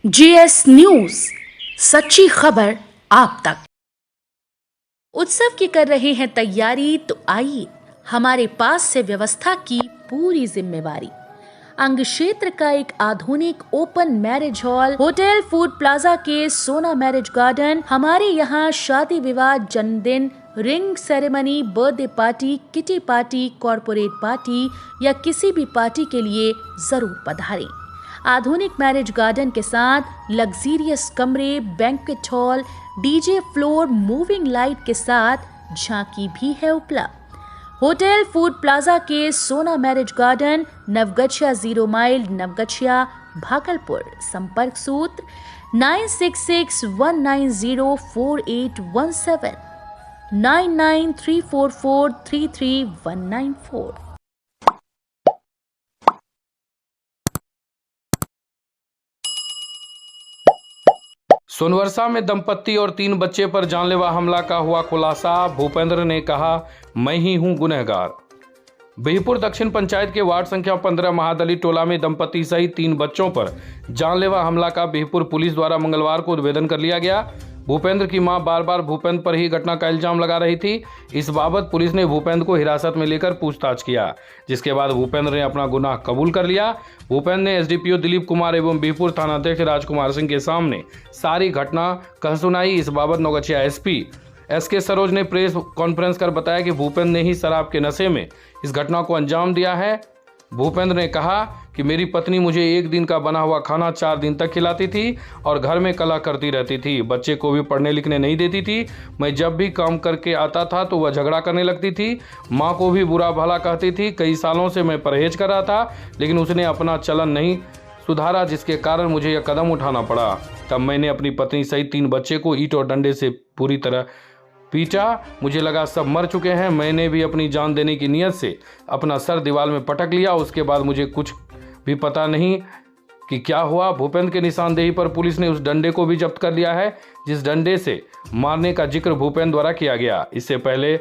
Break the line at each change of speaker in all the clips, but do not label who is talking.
GS news, सच्ची खबर आप तक। उत्सव की कर रहे हैं तैयारी, तो आइए हमारे पास से व्यवस्था की पूरी जिम्मेवारी। अंग क्षेत्र का एक आधुनिक open marriage hall hotel food plaza के सोना मैरिज गार्डन। हमारे यहाँ शादी विवाह, जन्मदिन, ring ceremony, birthday party, kitty party, corporate party या किसी भी पार्टी के लिए जरूर पधारें। आधुनिक मैरिज गार्डन के साथ लग्जीरियस कमरे, banquet hall, DJ floor, moving light के साथ झांकी भी है उपलब्ध। होटल फूड प्लाजा के Sona marriage garden, Naugachia 0 mile, Naugachia, Bhagalpur. संपर्क सूत्र 9661904817 9934433194।
सोनवर्षा में दंपत्ति और 3 बच्चे पर जानलेवा हमला का हुआ खुलासा। भूपेंद्र ने कहा, मैं ही हूं गुनहगार। बिहपुर दक्षिण पंचायत के वार्ड संख्या 15 महादलित टोला में दंपत्ति सहित 3 बच्चों पर जानलेवा हमला का बिहपुर पुलिस द्वारा मंगलवार को उद्भेदन कर लिया गया। भूपेंद्र की मां बार बार भूपेंद्र पर ही घटना का इल्जाम लगा रही थी। इस बाबत पुलिस ने भूपेंद्र को हिरासत में लेकर पूछताछ किया, जिसके बाद भूपेंद्र ने अपना गुनाह कबूल कर लिया। भूपेंद्र ने एसडीपीओ दिलीप कुमार एवं बिहपुर थानाध्यक्ष राजकुमार सिंह के सामने सारी घटना कह सुनाई। इस बाबत नवगछिया एसपी एसके सरोज ने प्रेस कॉन्फ्रेंस कर बताया कि भूपेंद्र ने ही शराब के नशे में इस घटना को अंजाम दिया है। भूपेंद्र ने कहा कि मेरी पत्नी मुझे 1 दिन का बना हुआ खाना 4 दिन तक खिलाती थी और घर में कलह करती रहती थी। बच्चे को भी पढ़ने लिखने नहीं देती थी। मैं जब भी काम करके आता था तो वह झगड़ा करने लगती थी। माँ को भी बुरा भला कहती थी। कई सालों से मैं परहेज कर रहा था, लेकिन उसने अपना चलन नहीं सुधारा, जिसके कारण मुझे यह कदम उठाना पड़ा। तब मैंने अपनी पत्नी सहित 3 बच्चे को ईंट और डंडे से पूरी तरह पीटा। मुझे लगा सब मर चुके हैं। मैंने भी अपनी जान देने की नीयत से अपना सर दीवार में पटक लिया। उसके बाद मुझे कुछ भी पता नहीं कि क्या हुआ। भूपेंद्र के निशानदेही पर पुलिस ने उस डंडे को भी जब्त कर लिया है, जिस डंडे से मारने का जिक्र भूपेंद्र द्वारा किया गया। इससे पहले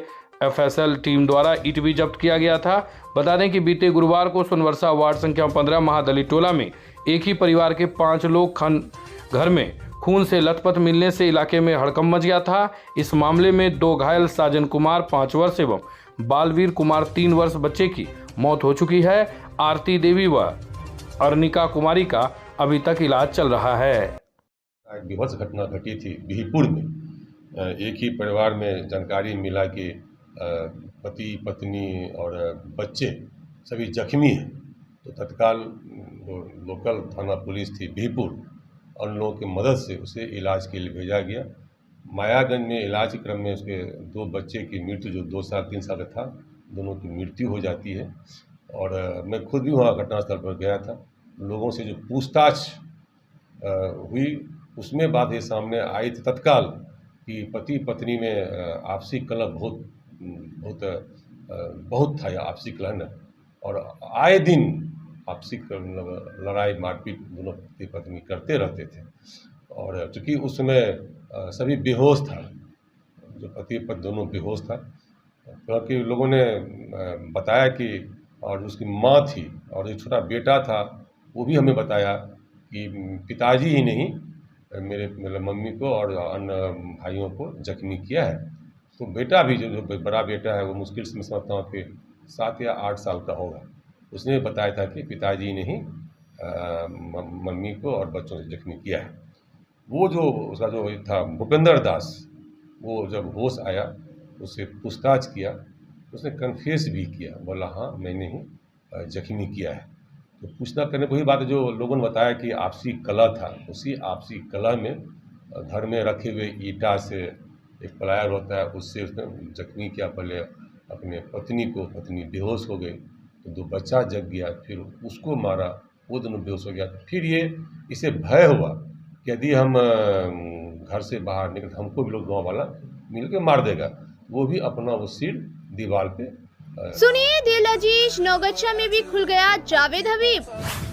एफएसएल टीम द्वारा ईंट भी जब्त किया गया था। बता दें कि बीते गुरुवार को सोनवर्षा वार्ड संख्या 15 महादलित टोला में एक ही परिवार के 5 लोग घर में खून से लथपथ मिलने से इलाके में हड़कंप मच गया था। इस मामले में 2 घायल साजन कुमार 5 वर्ष एवं बालवीर कुमार 3 वर्ष बच्चे की मौत हो चुकी है। आरती देवी व अर्निका कुमारी का अभी तक इलाज चल रहा है।
एक विभत्स घटना घटी थी बिहपुर में। एक ही परिवार में जानकारी मिला कि पति पत्नी और बच्चे सभी जख्मी हैं, तो तत्काल लोकल थाना पुलिस थी बिहपुर और उन लोगों की मदद से उसे इलाज के लिए भेजा गया। मायागंज में इलाज के क्रम में उसके 2 बच्चे की मृत्यु, जो 2 साल 3 साल का था, दोनों की मृत्यु हो जाती है। और मैं खुद भी वहाँ घटनास्थल पर गया था। लोगों से जो पूछताछ हुई उसमें बात ये सामने आई थी तत्काल कि पति पत्नी में आपसी कलह बहुत था, या आपसी कलह, और आए दिन आपसी लड़ाई मारपीट दोनों पति पत्नी करते रहते थे। और चूँकि उस समय सभी बेहोश था, जो पति पत्नी दोनों बेहोश था, क्योंकि लोगों ने बताया कि, और उसकी माँ थी और एक छोटा बेटा था, वो भी हमें बताया कि पिताजी ही नहीं मेरे मम्मी को और अन्य भाइयों को जख्मी किया है। तो बेटा भी, जो बड़ा बेटा है, वो मुश्किल से मैं समझता हूँ कि 7 या 8 साल का होगा। उसने बताया था कि पिताजी ने ही मम्मी को और बच्चों से जख्मी किया है। वो जो उसका जो था भूपेंद्र दास, वो जब होश आया उससे पूछताछ किया, उसने कन्फेस भी किया, बोला हाँ मैंने ही जख्मी किया है। तो पूछना करने वही बात है जो लोगों ने बताया कि आपसी कलह था। उसी आपसी कलह में घर में रखे हुए ईंटा से एक प्लायर होता है, उससे उसने जख्मी किया। पहले अपने पत्नी को, पत्नी बेहोश हो गई, तो 2 बच्चा जग गया, फिर उसको मारा, वो दोनों बेहोश हो गया। फिर इसे भय हुआ कि यदि हम घर से बाहर निकल, हमको भी लोग गाँव वाला मिल के मार देगा। वो भी अपना वो सिर दीवार पे।
सुनिए दिल अजीज, नवगछिया में भी खुल गया जावेद हबीब।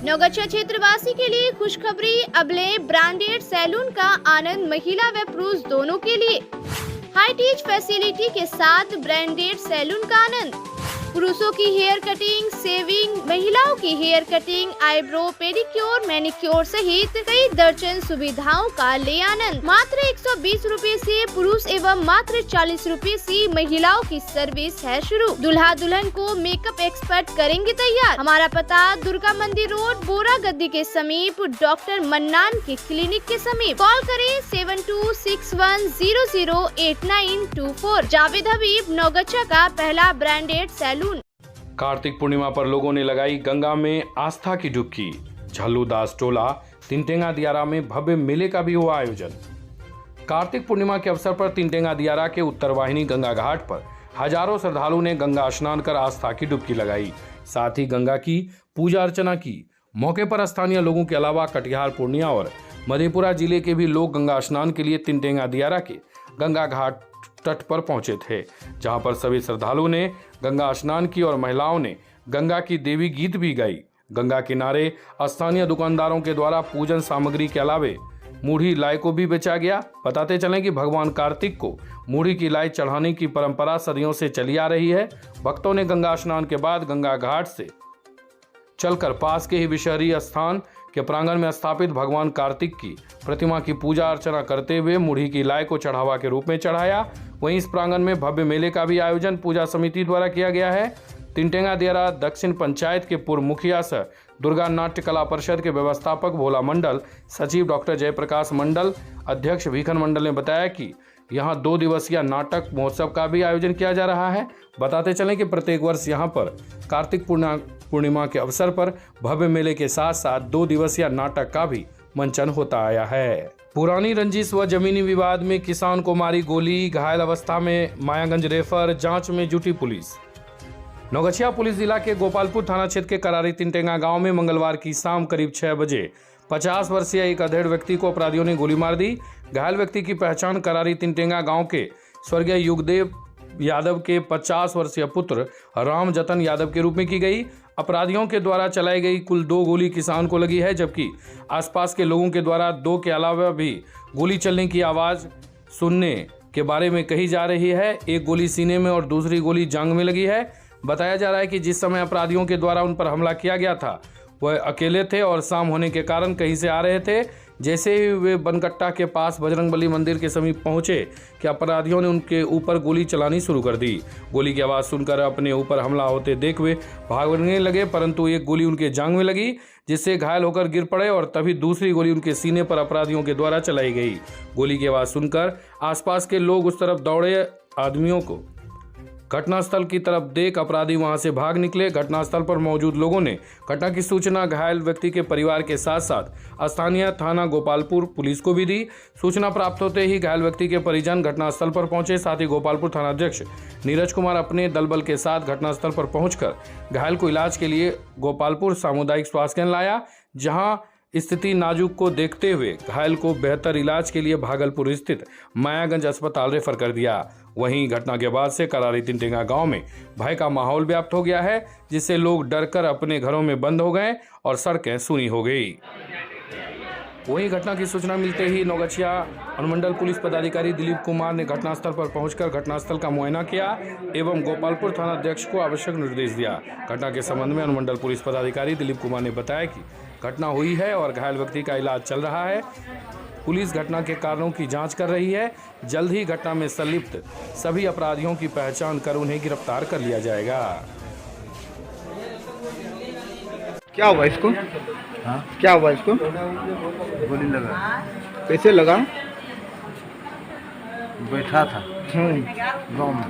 नवगछिया क्षेत्रवासी के लिए खुशखबरी, अबले ब्रांडेड सैलून का आनंद महिला व पुरुष दोनों के लिए। हाई टीच फैसिलिटी के साथ ब्रांडेड सैलून का आनंद। पुरुषों की हेयर कटिंग, सेविंग, महिलाओं की hair cutting, eyebrow, pedicure, manicure सहित कई दर्जन सुविधाओं का ले आनंद। मात्र 120 रूपए से पुरुष एवं मात्र 40 रूपए से महिलाओं की सर्विस है शुरू। दूल्हा दुल्हन को मेकअप एक्सपर्ट करेंगे तैयार। हमारा पता दुर्गा मंदिर रोड, बोरा गद्दी के समीप, डॉक्टर मन्नान के क्लिनिक के समीप। कॉल करें 7261008924। जावेद हबीब, नौगच्छा का पहला ब्रांडेड सैलून।
कार्तिक पूर्णिमा पर लोगों ने लगाई गंगा में आस्था की डुबकी। झल्लूदास टोला तिनटेंगा दियारा में भव्य मेले का भी हुआ आयोजन। कार्तिक पूर्णिमा के अवसर पर तिनटेंगा दियारा के उत्तर वाहिनी गंगा घाट पर हजारों श्रद्धालुओं ने गंगा स्नान कर आस्था की डुबकी लगाई, साथ ही गंगा की पूजा अर्चना की। मौके पर स्थानीय लोगों के अलावा कटिहार, पूर्णिया और मधेपुरा जिले के भी लोग गंगा स्नान के लिए तिनटेंगा दियारा के गंगा घाट तट पर पहुंचे थे, जहां पर सभी श्रद्धालुओं ने गंगा स्नान की और महिलाओं ने गंगा की देवी गीत भी गाई। गंगा किनारे स्थानीय दुकानदारों के द्वारा पूजन सामग्री के अलावे मूढ़ी लाई को भी बेचा गया। बताते चलें कि भगवान कार्तिक को मूढ़ी की लाई चढ़ाने की परंपरा सदियों से चली आ रही है। भक्तों ने गंगा स्नान के बाद गंगा घाट से चलकर पास के ही विषहरी स्थान के प्रांगण में स्थापित भगवान कार्तिक की प्रतिमा की पूजा अर्चना करते हुए मूढ़ी की लाई को चढ़ावा के रूप में चढ़ाया। वहीं इस प्रांगण में भव्य मेले का भी आयोजन पूजा समिति द्वारा किया गया है। तिनटेंगा दियारा दक्षिण पंचायत के पूर्व मुखिया सह दुर्गा नाट्य कला परिषद के व्यवस्थापक भोला मंडल, सचिव डॉक्टर जयप्रकाश मंडल, अध्यक्ष भीखन मंडल ने बताया कि यहाँ 2 दिवसीय नाटक महोत्सव का भी आयोजन किया जा रहा है। बताते चलें कि प्रत्येक वर्ष यहाँ पर कार्तिक पूर्णिमा के अवसर पर भव्य मेले के साथ साथ 2 दिवसीय नाटक का भी मंचन होता आया है। पुरानी रंजिश व जमीनी विवाद में किसान को मारी गोली, घायल अवस्था में मायागंज रेफर, जांच में जुटी पुलिस। नौगछिया पुलिस जिला के गोपालपुर थाना क्षेत्र के करारी तिनटेंगा गांव में मंगलवार की शाम करीब 6 बजे 50 वर्षीय एक अधेड़ व्यक्ति को अपराधियों ने गोली मार दी। घायल व्यक्ति की पहचान करारी तिनटेंगा गांव के स्वर्गीय युगदेव यादव के 50 वर्षीय पुत्र राम जतन यादव के रूप में की गई। अपराधियों के द्वारा चलाई गई कुल 2 गोली किसान को लगी है, जबकि आसपास के लोगों के द्वारा 2 के अलावा भी गोली चलने की आवाज़ सुनने के बारे में कही जा रही है। एक गोली सीने में और दूसरी गोली जांघ में लगी है। बताया जा रहा है कि जिस समय अपराधियों के द्वारा उन पर हमला किया गया था वह अकेले थे और शाम होने के कारण कहीं से आ रहे थे। जैसे ही वे बनकट्टा के पास बजरंगबली मंदिर के समीप पहुंचे कि अपराधियों ने उनके ऊपर गोली चलानी शुरू कर दी। गोली की आवाज़ सुनकर अपने ऊपर हमला होते देख वे भागने लगे, परंतु एक गोली उनके जांघ में लगी जिससे घायल होकर गिर पड़े और तभी दूसरी गोली उनके सीने पर अपराधियों के द्वारा चलाई गई। गोली की आवाज़ सुनकर आसपास के लोग उस तरफ दौड़े। आदमियों को घटनास्थल की तरफ देख अपराधी वहां से भाग निकले। घटनास्थल पर मौजूद लोगों ने घटना की सूचना घायल व्यक्ति के परिवार के साथ साथ स्थानीय थाना गोपालपुर पुलिस को भी दी। सूचना प्राप्त होते ही घायल व्यक्ति के परिजन घटनास्थल पर पहुंचे। साथ ही गोपालपुर थाना अध्यक्ष नीरज कुमार अपने दलबल के साथ घटनास्थल पर पहुंचकर घायल को इलाज के लिए गोपालपुर सामुदायिक स्वास्थ्य केंद्र लाया, जहां स्थिति नाजुक को देखते हुए घायल को बेहतर इलाज के लिए भागलपुर स्थित मायागंज अस्पताल रेफर कर दिया। वहीं घटना के बाद से करारी तिनटेंगा गांव में भय का माहौल व्याप्त हो गया है, जिससे लोग डरकर अपने घरों में बंद हो गए और सड़कें सूनी हो गई। वहीं घटना की सूचना मिलते ही नौगछिया अनुमंडल पुलिस पदाधिकारी दिलीप कुमार ने घटनास्थल पर पहुंचकर घटनास्थल का मुआयना किया एवं गोपालपुर थाना अध्यक्ष को आवश्यक निर्देश दिया। घटना के संबंध में अनुमंडल पुलिस पदाधिकारी दिलीप कुमार ने बताया कि घटना हुई है और घायल व्यक्ति का इलाज चल रहा है। पुलिस घटना के कारणों की जांच कर रही है। जल्द ही घटना में संलिप्त सभी अपराधियों की पहचान कर उन्हें गिरफ्तार कर लिया जाएगा।
क्या हुआ इसको?
हाँ?
क्या हुआ इसको?
गोली लगा,
कैसे लगा?
बैठा था गांव में,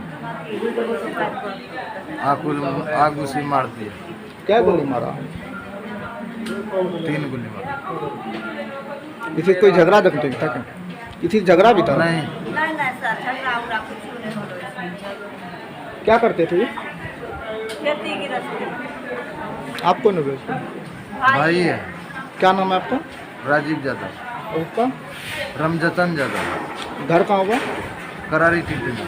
आग उसे मार दिया।
क्या गोली मारा?
3 गोली मारा।
किसी कोई झगड़ा देखते था क्या? किसी झगड़ा भी था?
नहीं,
सर, झगड़ा उगड़ा कुछ नहीं होलो।
क्या करते थे ये?
खेती गृहस्थी।
आप कौन हो?
भाई है।
क्या नाम है आपका?
राजीव यादव।
और उसका?
रामजतन यादव।
घर कहाँ हुआ?
करारी तिनटेंगा।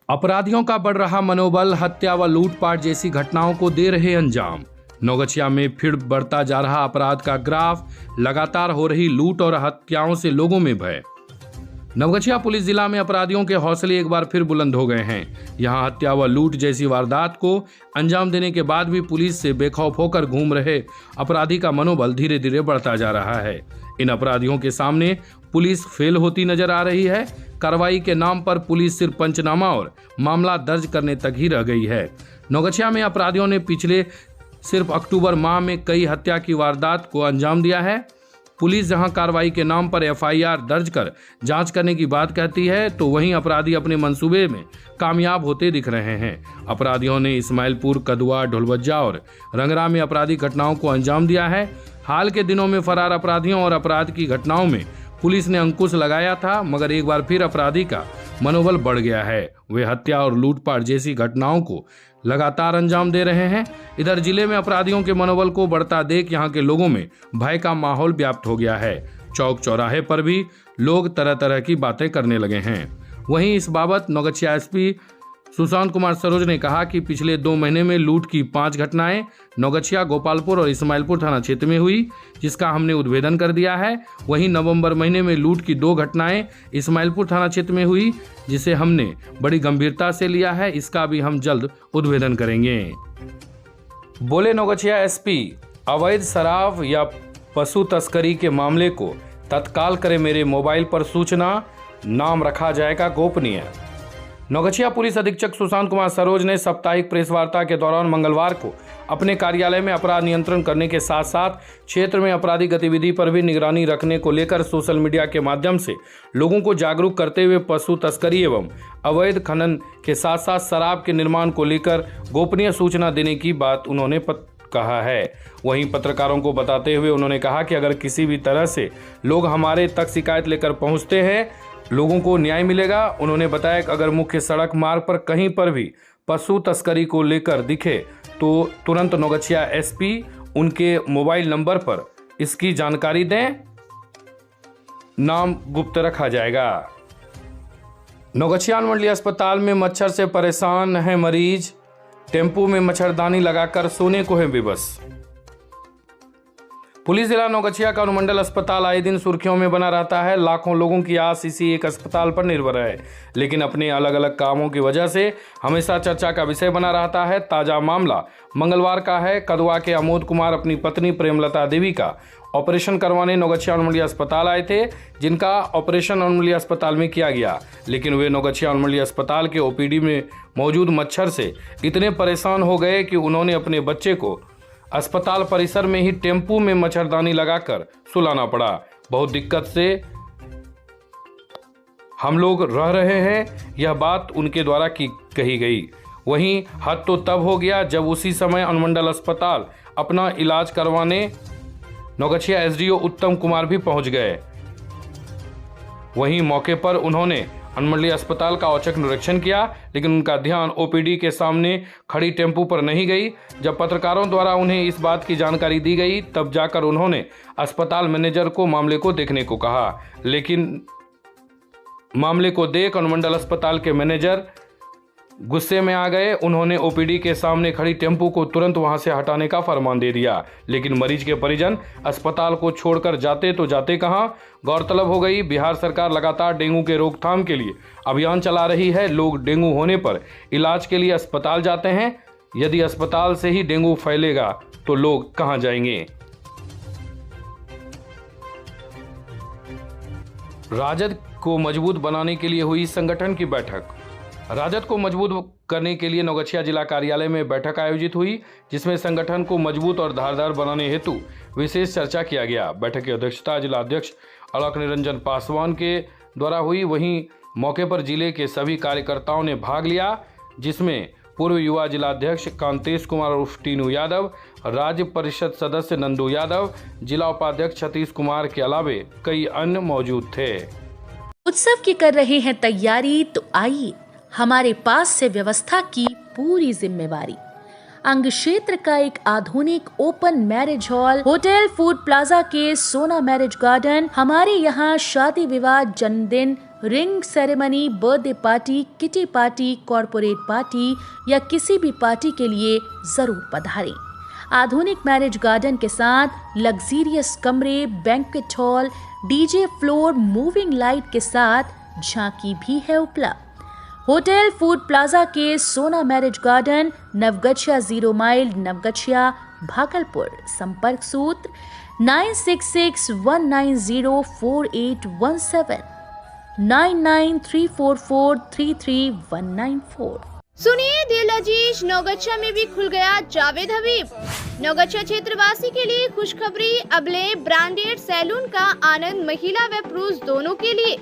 अपराधियों का बढ़ रहा मनोबल हत्या व लूटपाट जैसी घटनाओं को दे रहे अंजाम। नौगछिया में फिर बढ़ता जा रहा अपराध का ग्राफ, लगातार हो रही लूट और हत्याओं से लोगों में भय। नवगछिया पुलिस जिला में अपराधियों के हौसले एक बार फिर बुलंद हो गए हैं। यहां हत्या व लूट जैसी वारदात को अंजाम देने के बाद भी पुलिस से बेखौफ होकर घूम रहे अपराधी का मनोबल धीरे धीरे बढ़ता जा रहा है। इन अपराधियों के सामने पुलिस फेल होती नजर आ रही है। कार्रवाई के नाम पर पुलिस सिर्फ पंचनामा और मामला दर्ज करने तक ही रह गई है। नवगछिया में अपराधियों ने पिछले सिर्फ अक्टूबर माह में कई हत्या की वारदात को अंजाम दिया है। पुलिस जहां कार्रवाई के नाम पर एफआईआर दर्ज कर जांच करने की बात कहती है, तो वहीं अपराधी अपने मंसूबे में कामयाब होते दिख रहे हैं। अपराधियों ने इस्माइलपुर, कदुआ, ढोलबज्जा और रंगरा में आपराधिक घटनाओं को अंजाम दिया है। हाल के दिनों में फरार अपराधियों और अपराध की घटनाओं में पुलिस ने अंकुश लगाया था, मगर एक बार फिर अपराधी का मनोबल बढ़ गया है। वे हत्या और लूटपाट जैसी घटनाओं को लगातार अंजाम दे रहे हैं। इधर जिले में अपराधियों के मनोबल को बढ़ता देख यहां के लोगों में भय का माहौल व्याप्त हो गया है। चौक चौराहे पर भी लोग तरह तरह की बातें करने लगे हैं। वहीं इस बाबत नवगछिया एसपी सुशांत कुमार सरोज ने कहा कि पिछले 2 महीने में लूट की 5 घटनाएं नवगछिया, गोपालपुर और इस्माइलपुर थाना क्षेत्र में हुई, जिसका हमने उद्भेदन कर दिया है। वहीं नवंबर महीने में लूट की 2 घटनाएं इस्माइलपुर थाना क्षेत्र में हुई, जिसे हमने बड़ी गंभीरता से लिया है। इसका भी हम जल्द उद्भेदन करेंगे, बोले नवगछिया एसपी। अवैध शराब या पशु तस्करी के मामले को तत्काल करे मेरे मोबाइल पर सूचना, नाम रखा जाएगा गोपनीय। नवगछिया पुलिस अधीक्षक सुशांत कुमार सरोज ने साप्ताहिक प्रेस वार्ता के दौरान मंगलवार को अपने कार्यालय में अपराध नियंत्रण करने के साथ साथ क्षेत्र में आपराधिक गतिविधि पर भी निगरानी रखने को लेकर सोशल मीडिया के माध्यम से लोगों को जागरूक करते हुए पशु तस्करी एवं अवैध खनन के साथ साथ शराब के निर्माण को लेकर गोपनीय सूचना देने की बात उन्होंने कहा है। वहीं पत्रकारों को बताते हुए उन्होंने कहा कि अगर किसी भी तरह से लोग हमारे तक शिकायत लेकर पहुंचते हैं, लोगों को न्याय मिलेगा। उन्होंने बताया कि अगर मुख्य सड़क मार्ग पर कहीं पर भी पशु तस्करी को लेकर दिखे तो तुरंत नवगछिया एसपी उनके मोबाइल नंबर पर इसकी जानकारी दें, नाम गुप्त रखा जाएगा। नवगछिया अनुमंडलीय अस्पताल में मच्छर से परेशान है मरीज, टेम्पो में मच्छरदानी लगाकर सोने को है बेबस। पुलिस जिला नवगछिया का अनुमंडल अस्पताल आए दिन सुर्खियों में बना रहता है। लाखों लोगों की आस इसी एक अस्पताल पर निर्भर है, लेकिन अपने अलग अलग कामों की वजह से हमेशा चर्चा का विषय बना रहता है। ताजा मामला मंगलवार का है। कदवा के अमोद कुमार अपनी पत्नी प्रेमलता देवी का ऑपरेशन करवाने नवगछिया अनुमंडलीय अस्पताल आए थे, जिनका ऑपरेशन अनुमंडलीय अस्पताल में किया गया, लेकिन वे नवगछिया अनुमंडलीय अस्पताल के ओपीडी में मौजूद मच्छर से इतने परेशान हो गए कि उन्होंने अपने बच्चे को अस्पताल परिसर में ही टेम्पू में मच्छरदानी लगाकर सुलाना पड़ा। बहुत दिक्कत से हम लोग रह रहे हैं, यह बात उनके द्वारा कही गई। वहीं हद तो तब हो गया जब उसी समय अनुमंडल अस्पताल अपना इलाज करवाने नवगछिया एसडीओ उत्तम कुमार भी पहुंच गए। वहीं मौके पर उन्होंने अनुमंडलीय अस्पताल का औचक निरीक्षण किया, लेकिन उनका ध्यान ओपीडी के सामने खड़ी टेम्पू पर नहीं गई। जब पत्रकारों द्वारा उन्हें इस बात की जानकारी दी गई, तब जाकर उन्होंने अस्पताल मैनेजर को मामले को देखने को कहा, लेकिन मामले को देख अनुमंडल अस्पताल के मैनेजर गुस्से में आ गए। उन्होंने ओपीडी के सामने खड़ी टेम्पू को तुरंत वहां से हटाने का फरमान दे दिया, लेकिन मरीज के परिजन अस्पताल को छोड़कर जाते तो जाते कहां। गौरतलब हो गई, बिहार सरकार लगातार डेंगू के रोकथाम के लिए अभियान चला रही है। लोग डेंगू होने पर इलाज के लिए अस्पताल जाते हैं। यदि अस्पताल से ही डेंगू फैलेगा तो लोग कहां जाएंगे। राजद को मजबूत बनाने के लिए हुई संगठन की बैठक। राजद को मजबूत करने के लिए नवगछिया जिला कार्यालय में बैठक आयोजित हुई, जिसमें संगठन को मजबूत और धारदार बनाने हेतु विशेष चर्चा किया गया। बैठक की अध्यक्षता जिला अध्यक्ष अलख निरंजन पासवान के द्वारा हुई। वहीं मौके पर जिले के सभी कार्यकर्ताओं ने भाग लिया, जिसमें पूर्व युवा जिलाध्यक्ष कांतेश कुमार उर्फ टीनू यादव, राज्य परिषद सदस्य नंदू यादव, जिला उपाध्यक्ष सतीश कुमार के अलावे कई अन्य मौजूद थे।
उत्सव की कर रहे हैं तैयारी, तो आइए हमारे पास से व्यवस्था की पूरी जिम्मेवारी। अंग क्षेत्र का एक आधुनिक open marriage hall, hotel food plaza के सोना मैरिज गार्डन। हमारे यहाँ शादी विवाह, जन्मदिन, ring ceremony, birthday party, kitty party, corporate party या किसी भी पार्टी के लिए जरूर पधारें। आधुनिक मैरिज गार्डन के साथ लग्जीरियस कमरे, banquet hall, DJ floor, moving light के साथ झांकी भी है उपलब्ध। होटल फूड प्लाजा के Sona marriage garden, Naugachia 0 mile, Naugachia, Bhagalpur. संपर्क सूत्र 9661904817, 9934433194।
सुनिए दिल अजीज, नौगछिया में भी खुल गया जावेद हबीब। नौगछिया क्षेत्रवासी के लिए खुशखबरी, अबले ब्रांडेड सैलून का आनंद महिला व पुरुष दोनों के लिए।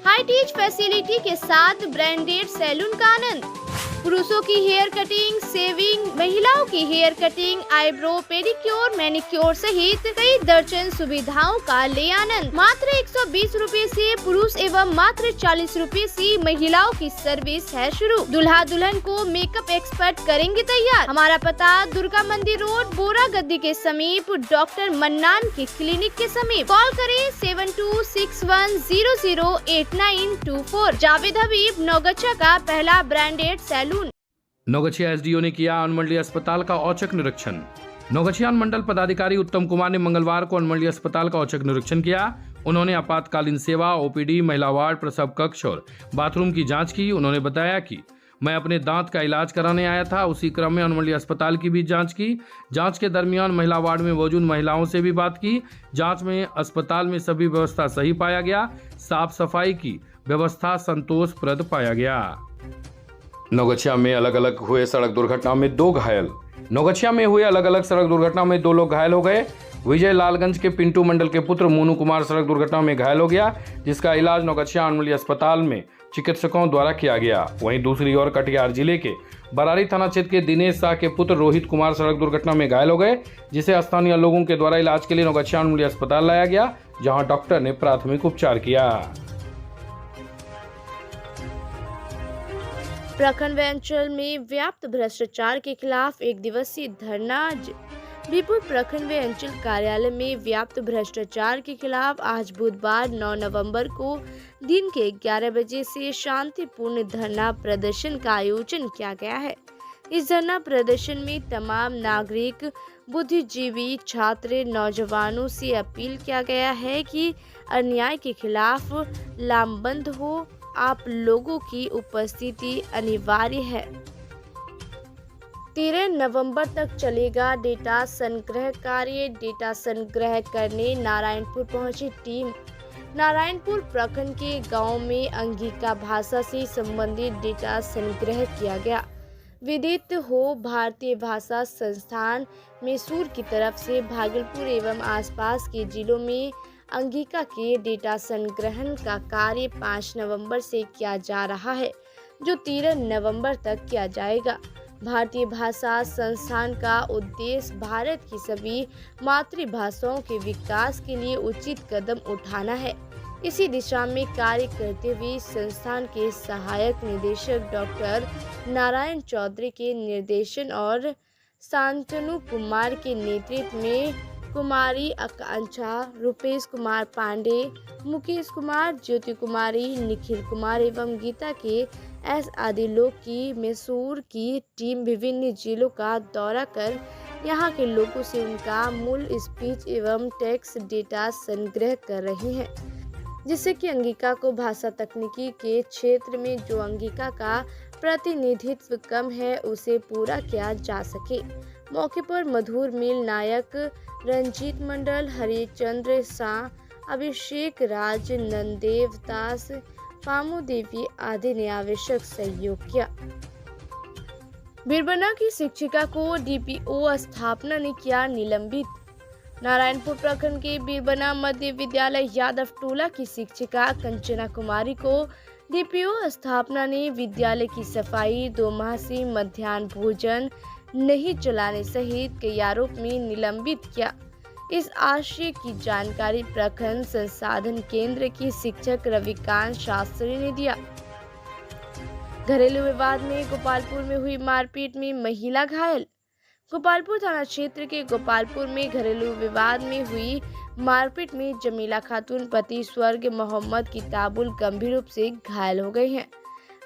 हाई टीच फैसिलिटी के साथ ब्रांडेड सैलून का आनंद। पुरुषों की हेयर कटिंग, सेविंग, महिलाओं की hair cutting, eyebrow, pedicure, manicure सहित कई दर्जन सुविधाओं का ले आनंद। मात्र 120 रुपए से पुरुष एवं मात्र 40 रुपए से महिलाओं की सर्विस है शुरू। दुल्हा दुल्हन को मेकअप एक्सपर्ट करेंगे तैयार। हमारा पता दुर्गा मंदिर रोड, बोरा गद्दी के समीप, डॉक्टर मन्नान के क्लिनिक के समीप। कॉल करें 7261008924। जावेद हबीब, नौगछिया का पहला ब्रांडेड सैलून।
नौगछिया एसडीओ ने किया अनुमंडलीय अस्पताल का औचक निरीक्षण। नौगछिया अनुमंडल पदाधिकारी उत्तम कुमार ने मंगलवार को अनुमंडलीय अस्पताल का औचक निरीक्षण किया। उन्होंने आपातकालीन सेवा, ओपीडी, महिला वार्ड, प्रसव कक्ष और बाथरूम की जांच की। उन्होंने बताया कि मैं अपने दांत का इलाज कराने आया था, उसी क्रम में अनुमंडलीय अस्पताल की भी जांच की। जांच के दरमियान महिला वार्ड में मौजूद महिलाओं से भी बात की। जांच में अस्पताल में सभी व्यवस्था सही पाया गया। साफ सफाई की व्यवस्था संतोषप्रद पाया गया। नौगछिया में अलग अलग हुए सड़क दुर्घटना में 2 घायल। नौगछिया में हुए अलग अलग सड़क दुर्घटना में 2 लोग घायल हो गए। विजय लालगंज के पिंटू मंडल के पुत्र मोनू कुमार सड़क दुर्घटना में घायल हो गया, जिसका इलाज नौगछिया अनुमंडलीय अस्पताल में चिकित्सकों द्वारा किया गया। वहीं दूसरी ओर कटिहार जिले के बरारी थाना क्षेत्र के दिनेश शाह के पुत्र रोहित कुमार सड़क दुर्घटना में घायल हो गए, जिसे स्थानीय लोगों के द्वारा इलाज के लिए नौगछिया अनुमंडलीय अस्पताल लाया गया, जहाँ डॉक्टर ने प्राथमिक उपचार किया।
प्रखंड व अंचल में व्याप्त भ्रष्टाचार के खिलाफ 1 दिवसीय धरना। बीपुर प्रखंड व अंचल कार्यालय में व्याप्त भ्रष्टाचार के खिलाफ आज बुधवार 9 नवंबर को दिन के 11 बजे से शांतिपूर्ण धरना प्रदर्शन का आयोजन किया गया है। इस धरना प्रदर्शन में तमाम नागरिक, बुद्धिजीवी, छात्र, नौजवानों से अपील किया गया है कि अन्याय के खिलाफ लामबंद हो। आप लोगों की उपस्थिति अनिवार्य है। 13 नवंबर तक चलेगा डेटा संग्रह कार्य। डेटा संग्रह करने नारायणपुर पहुंची टीम। नारायणपुर प्रखंड के गांव में अंगिका भाषा से संबंधित डेटा संग्रह किया गया। विदित हो, भारतीय भाषा संस्थान मैसूर की तरफ से भागलपुर एवं आसपास के जिलों में अंगिका के डेटा संग्रहण का कार्य 5 नवंबर से किया जा रहा है, जो 13 नवंबर तक किया जाएगा। भारतीय भाषा संस्थान का उद्देश्य भारत की सभी मातृभाषाओं के विकास के लिए उचित कदम उठाना है। इसी दिशा में कार्य करते हुए संस्थान के सहायक निदेशक डॉक्टर नारायण चौधरी के निर्देशन और शांतनु कुमार के नेतृत्व में कुमारी आकांक्षा, रुपेश कुमार पांडे, मुकेश कुमार, ज्योति कुमारी, निखिल कुमार एवं गीता के एस आदि लोग की मैसूर की टीम विभिन्न जिलों का दौरा कर यहां के लोगों से उनका मूल स्पीच एवं टेक्स्ट डेटा संग्रह कर रही हैं, जिससे कि अंगिका को भाषा तकनीकी के क्षेत्र में जो अंगिका का प्रतिनिधित्व कम है उसे पूरा किया जा सके। मौके पर मधुर मिल नायक, रंजीत मंडल, हरिचंद्र शाह, अभिषेक राज, नंदेव दास, पामू देवी आदि ने आवश्यक सहयोग किया। बीरबना की शिक्षिका को डीपीओ स्थापना ने किया निलंबित। नारायणपुर प्रखंड के बीरबना मध्य विद्यालय यादव टोला की शिक्षिका कंचना कुमारी को डीपीओ स्थापना ने विद्यालय की सफाई, 2 माह से मध्याह्न भोजन नहीं चलाने सहित कई आरोप में निलंबित किया। इस आशय की जानकारी प्रखंड संसाधन केंद्र की शिक्षक रविकांत शास्त्री ने दिया। घरेलू विवाद में गोपालपुर में हुई मारपीट में महिला घायल। गोपालपुर थाना क्षेत्र के गोपालपुर में घरेलू विवाद में हुई मारपीट में जमीला खातून पति स्वर्ग मोहम्मद किताबुल गंभीर रूप से घायल हो गए हैं।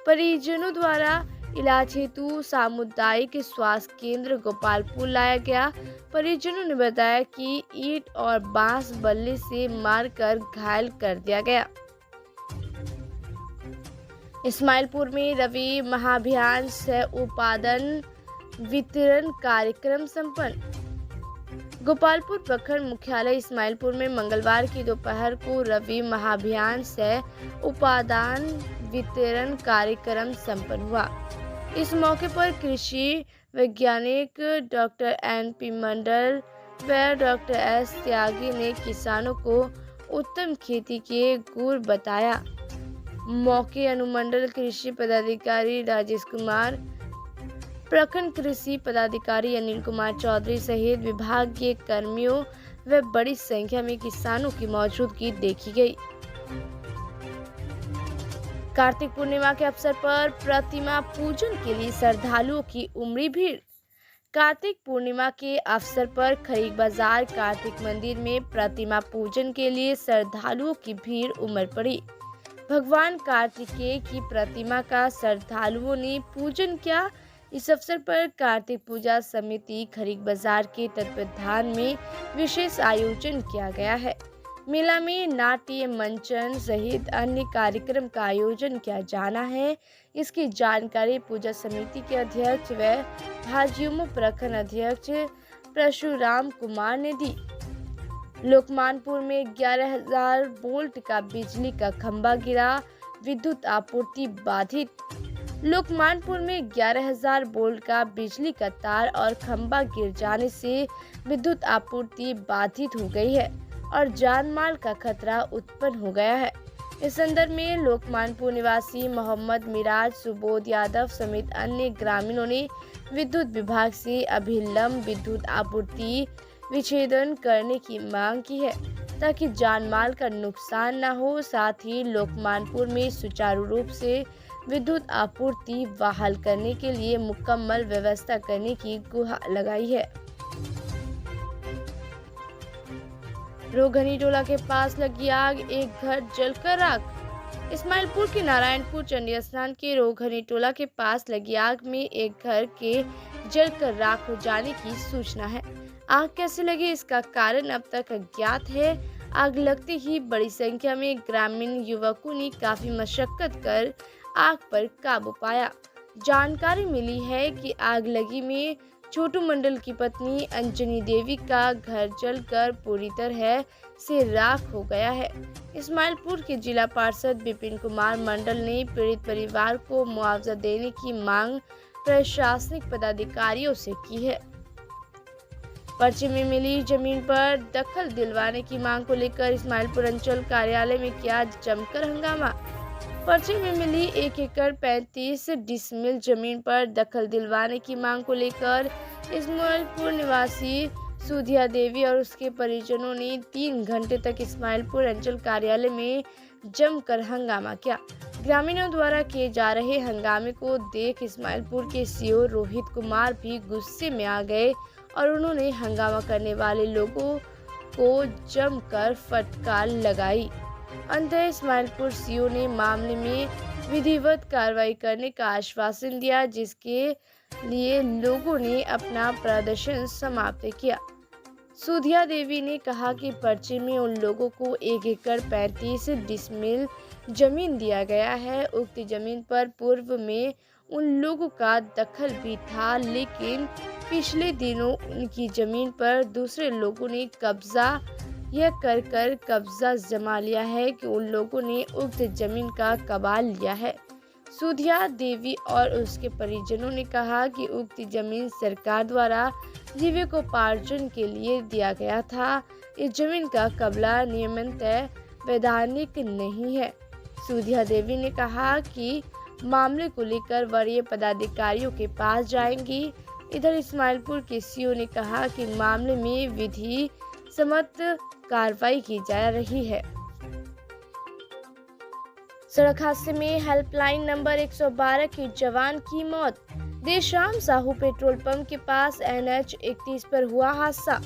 परिजनों द्वारा इलाज हेतु सामुदायिक स्वास्थ्य केंद्र गोपालपुर लाया गया। परिजनों ने बताया कि ईंट और बांस बल्ले से मारकर घायल कर दिया गया। इस्माइलपुर में रवि महाभियान सह उत्पादन वितरण कार्यक्रम संपन्न। गोपालपुर प्रखंड मुख्यालय इस्माइलपुर में मंगलवार की दोपहर को रवि महाभियान सह उपादान वितरण कार्यक्रम संपन्न हुआ। इस मौके पर कृषि वैज्ञानिक डॉक्टर NP मंडल व डॉक्टर S त्यागी ने किसानों को उत्तम खेती के गुर बताया। मौके अनुमंडल कृषि पदाधिकारी राजेश कुमार, प्रखंड कृषि पदाधिकारी अनिल कुमार चौधरी सहित विभागीय कर्मियों व बड़ी संख्या में किसानों की मौजूदगी देखी गई। कार्तिक पूर्णिमा के अवसर पर प्रतिमा पूजन के लिए श्रद्धालुओं की उमड़ी भीड़। कार्तिक पूर्णिमा के अवसर पर खरीक बाजार कार्तिक मंदिर में प्रतिमा पूजन के लिए श्रद्धालुओं की भीड़ उमड़ पड़ी। भगवान कार्तिकेय की प्रतिमा का श्रद्धालुओं ने पूजन किया। इस अवसर पर कार्तिक पूजा समिति खरीक बाजार के तत्वावधान में विशेष आयोजन किया गया है। मेला में नाट्य मंचन सहित अन्य कार्यक्रम का आयोजन किया जाना है। इसकी जानकारी पूजा समिति के अध्यक्ष व भाजयुमो प्रखंड अध्यक्ष परशुराम कुमार ने दी। लोकमानपुर में 11,000 वोल्ट का बिजली का खंभा गिरा, विद्युत आपूर्ति बाधित। लोकमानपुर में 11,000 वोल्ट का बिजली का तार और खंभा गिर जाने से विद्युत आपूर्ति बाधित हो गई है और जान माल का खतरा उत्पन्न हो गया है। इस संदर्भ में लोकमानपुर निवासी मोहम्मद मिराज, सुबोध यादव समेत अन्य ग्रामीणों ने विद्युत विभाग से अभिलंब विद्युत आपूर्ति विच्छेदन करने की मांग की है ताकि जान माल का नुकसान न हो। साथ ही लोकमानपुर में सुचारू रूप से विद्युत आपूर्ति बहाल करने के लिए मुकम्मल व्यवस्था करने की गुहार लगाई है। रोघनी टोला के पास लगी आग, एक घर जलकर राख। इस्माइलपुर के नारायणपुर चंडी स्नान के रोघनी टोला के पास लगी आग में एक घर के जलकर राख हो जाने की सूचना है। आग कैसे लगी इसका कारण अब तक अज्ञात है। आग लगते ही बड़ी संख्या में ग्रामीण युवकों ने काफी मशक्कत कर आग पर काबू पाया। जानकारी मिली है कि आग लगी में छोटू मंडल की पत्नी अंजनी देवी का घर जलकर पूरी तरह से राख हो गया है। इस्माइलपुर के जिला पार्षद विपिन कुमार मंडल ने पीड़ित परिवार को मुआवजा देने की मांग प्रशासनिक पदाधिकारियों से की है। पर्चे में मिली जमीन पर दखल दिलवाने की मांग को लेकर इस्माइलपुर अंचल कार्यालय में किया जमकर हंगामा। पर्चे में मिली 1 एकड़ 35 डिसमिल जमीन पर दखल दिलवाने की मांग को लेकर इस्माइलपुर निवासी सुधिया देवी और उसके परिजनों ने 3 घंटे तक इस्माइलपुर अंचल कार्यालय में जमकर हंगामा किया। ग्रामीणों द्वारा किए जा रहे हंगामे को देख इस्माइलपुर के सीओ रोहित कुमार भी गुस्से में आ गए और उन्होंने हंगामा करने वाले लोगों को जमकर फटकार लगाई। अंततः इस्माइलपुर सीओ ने मामले में विधिवत कार्रवाई करने का आश्वासन दिया, जिसके लिए लोगों ने अपना प्रदर्शन समाप्त किया। सुधिया देवी ने कहा कि पर्चे में उन लोगों को 1 एकड़ 35 डिसमिल जमीन दिया गया है। उक्त जमीन पर पूर्व में उन लोगों का दखल भी था, लेकिन पिछले दिनों उनकी जमीन पर दूसरे लोगों ने कब्जा यह कर कब्जा जमा लिया है कि उन लोगों ने उक्त जमीन का कबाल लिया है। सुधिया देवी और उसके परिजनों ने कहा कि उक्त जमीन सरकार द्वारा जीविकोपार्जन के लिए दिया गया था। इस जमीन का कब्जा नियमतः वैधानिक नहीं है। सुधिया देवी ने कहा कि मामले को लेकर वरीय पदाधिकारियों के पास जाएंगी। इधर इस्माइलपुर के सीओ ने कहा कि मामले में विधि सम्मत कार्रवाई की जा रही है। सड़क हादसे में हेल्पलाइन नंबर 112 के जवान की मौत। देर शाम साहू पेट्रोल पंप के पास NH 31 पर हुआ हादसा।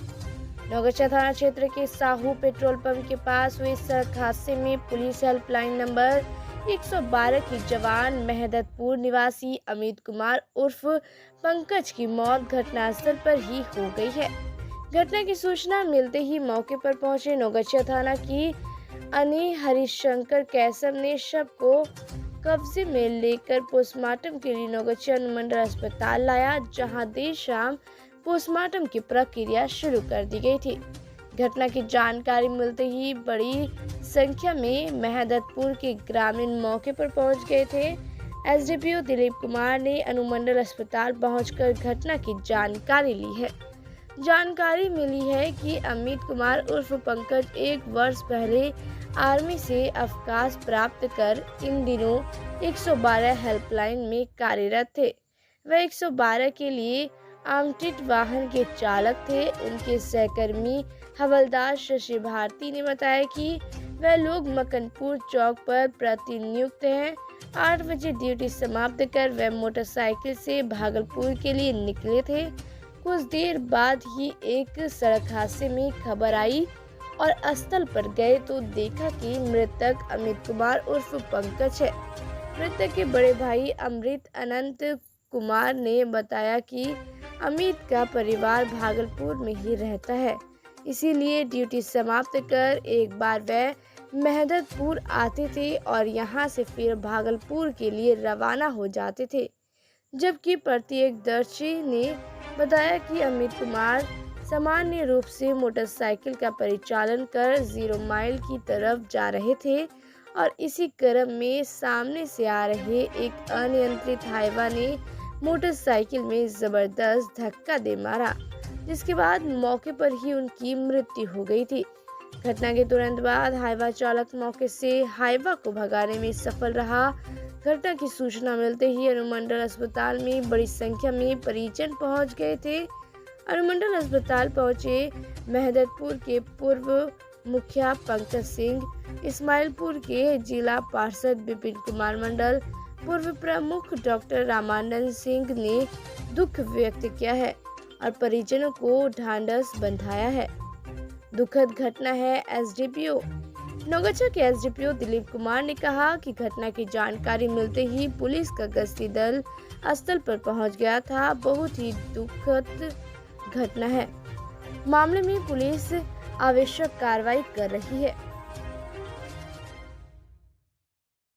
नौगछा थाना क्षेत्र के साहू पेट्रोल पंप के पास हुए सड़क हादसे में पुलिस हेल्पलाइन नंबर 112 के जवान महदतपुर निवासी अमित कुमार उर्फ पंकज की मौत घटनास्थल पर ही हो गई है। घटना की सूचना मिलते ही मौके पर पहुंचे नौगछिया थाना की अनी हरिशंकर कैसम ने शव को कब्जे में लेकर पोस्टमार्टम के लिए नौगछिया अनुमंडल अस्पताल लाया, जहां देर शाम पोस्टमार्टम की प्रक्रिया शुरू कर दी गई थी। घटना की जानकारी मिलते ही बड़ी संख्या में महदतपुर के ग्रामीण मौके पर पहुंच गए थे। एसडीपीओ दिलीप कुमार ने अनुमंडल अस्पताल पहुंचकर घटना की जानकारी ली है। जानकारी मिली है कि अमित कुमार उर्फ पंकज 1 वर्ष पहले आर्मी से अवकाश प्राप्त कर इन दिनों 112 हेल्पलाइन में कार्यरत थे। वह 112 के लिए आमंत्रित वाहन के चालक थे। उनके सहकर्मी हवलदार शशि भारती ने बताया कि वह लोग मकनपुर चौक पर प्रतिनियुक्त हैं। 8 बजे ड्यूटी समाप्त कर वह मोटरसाइकिल से भागलपुर के लिए निकले थे। कुछ देर बाद ही एक सड़क हादसे में खबर आई और स्थल पर गए तो देखा कि मृतक अमित कुमार उर्फ पंकज है। मृतक के बड़े भाई अमृत अनंत कुमार ने बताया कि अमित का परिवार भागलपुर में ही रहता है, इसीलिए ड्यूटी समाप्त कर एक बार वह महदतपुर आते थे और यहां से फिर भागलपुर के लिए रवाना हो जाते थे। जबकि प्रत्यक्षदर्शी ने बताया कि अमित कुमार सामान्य रूप से मोटरसाइकिल का परिचालन कर 0 माइल की तरफ जा रहे थे और इसी क्रम में सामने से आ रहे एक अनियंत्रित हाईवा ने मोटरसाइकिल में जबरदस्त धक्का दे मारा, जिसके बाद मौके पर ही उनकी मृत्यु हो गई थी। घटना के तुरंत बाद हाईवा चालक मौके से हाईवा को भगाने में सफल रहा। घटना की सूचना मिलते ही अनुमंडल अस्पताल में बड़ी संख्या में परिजन पहुंच गए थे। अनुमंडल अस्पताल पहुंचे महदतपुर के पूर्व मुखिया पंकज सिंह, इस्माइलपुर के जिला पार्षद विपिन कुमार मंडल, पूर्व प्रमुख डॉक्टर रामानंद सिंह ने दुख व्यक्त किया है और परिजनों को ढांढस बंधाया है। दुखद घटना है। एसडीपीओ नौगछिया के एसडीपीओ दिलीप कुमार ने कहा कि घटना की जानकारी मिलते ही पुलिस का गश्ती दल स्थल पर पहुंच गया था। बहुत ही दुखद घटना है। मामले में पुलिस आवश्यक कार्रवाई कर रही है।